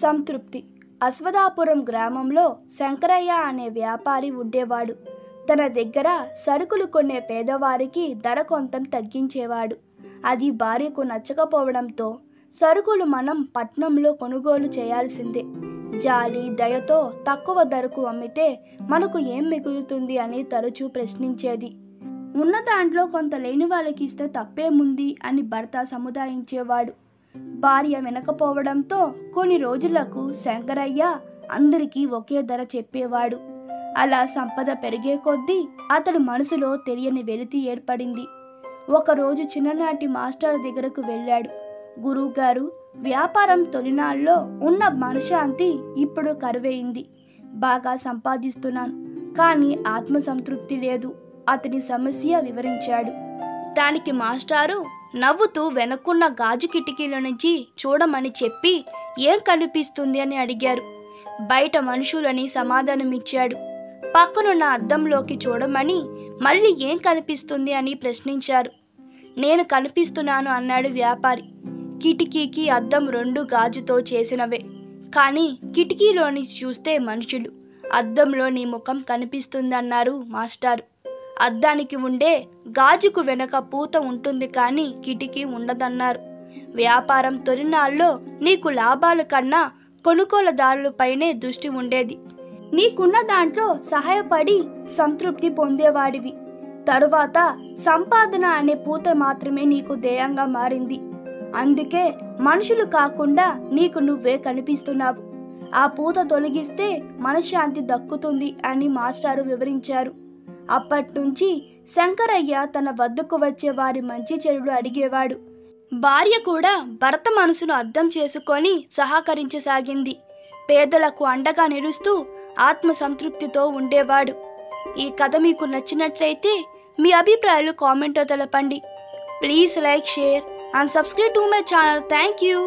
సంతృప్తి. అశ్వథాపురం గ్రామంలో శంకరయ్య అనే వ్యాపారి ఉండేవాడు. తన దగ్గర సరుకులు కొనే పేదవారికి ధర కొంత తగ్గించేవాడు. అది భార్యకు నచ్చకపోవడంతో సరుకులు మనం పట్నంలో కొనుగోలు చేయాల్సిందే, జాలి దయతో తక్కువ ధరకు అమ్మితే మనకు ఏం మిగులుతుంది అని తరచూ ప్రశ్నించేది. ఉన్న దాంట్లో కొంత లేని వాళ్ళకి ఇస్తే తప్పేముంది అని భర్త సముదాయించేవాడు. భార్య వినకపోవడంతో కొన్ని రోజులకు శంకరయ్య అందరికీ ఒకే ధర చెప్పేవాడు. అలా సంపద పెరిగే కొద్దీ అతడు మనసులో తెలియని వెలితి ఏర్పడింది. ఒకరోజు చిన్ననాటి మాస్టర్ దగ్గరకు వెళ్ళాడు. గురువుగారు, వ్యాపారం తొలినాళ్ళలో ఉన్న మనశ్శాంతి ఇప్పుడు కరువైంది. బాగా సంపాదిస్తున్నాను, కానీ ఆత్మసంతృప్తి లేదు. అతని సమస్య వివరించాడు. దానికి మాస్టారు నవ్వుతూ వెనక్కున్న గాజు కిటికీల నుంచి చూడమని చెప్పి ఏం కనిపిస్తుంది అని అడిగారు. బయట మనుషులని సమాధానమిచ్చాడు. పక్కనున్న అద్దంలోకి చూడమని మళ్ళీ ఏం కనిపిస్తుంది అని ప్రశ్నించారు. నేను కనిపిస్తున్నాను అన్నాడు వ్యాపారి. కిటికీకి అద్దం రెండు గాజుతో చేసినవే, కానీ కిటికీలోని చూస్తే మనుషులు, అద్దంలో నీ ముఖం కనిపిస్తుందన్నారు మాస్టారు. అద్దానికి ఉండే గాజుకు వెనక పూత ఉంటుంది, కానీ కిటికీ ఉండదన్నారు. వ్యాపారం తొలినాళ్ళలో నీకు లాభాల కన్నా కొనుగోలుదారులపైనే దృష్టి ఉండేది. నీకున్న దాంట్లో సహాయపడి సంతృప్తి పొందేవాడివి. తరువాత సంపాదన అనే పూత మాత్రమే నీకు ధ్యేయంగా మారింది. అందుకే మనుషులు కాకుండా నీకు నువ్వే కనిపిస్తున్నావు. ఆ పూత తొలగిస్తే మనశ్శాంతి దక్కుతుంది అని మాస్టారు వివరించారు. అప్పట్నుంచి శంకరయ్య తన వద్దకు వచ్చే వారి మంచి చెడులు అడిగేవాడు. భార్య కూడా భర్త మనసును అర్థం చేసుకొని సహకరించసాగింది. పేదలకు అండగా నిలుస్తూ ఆత్మ సంతృప్తితో ఉండేవాడు. ఈ కథ మీకు నచ్చినట్లయితే మీ అభిప్రాయాలు కామెంట్లో తెలపండి. Please like, share and subscribe to my channel. Thank you.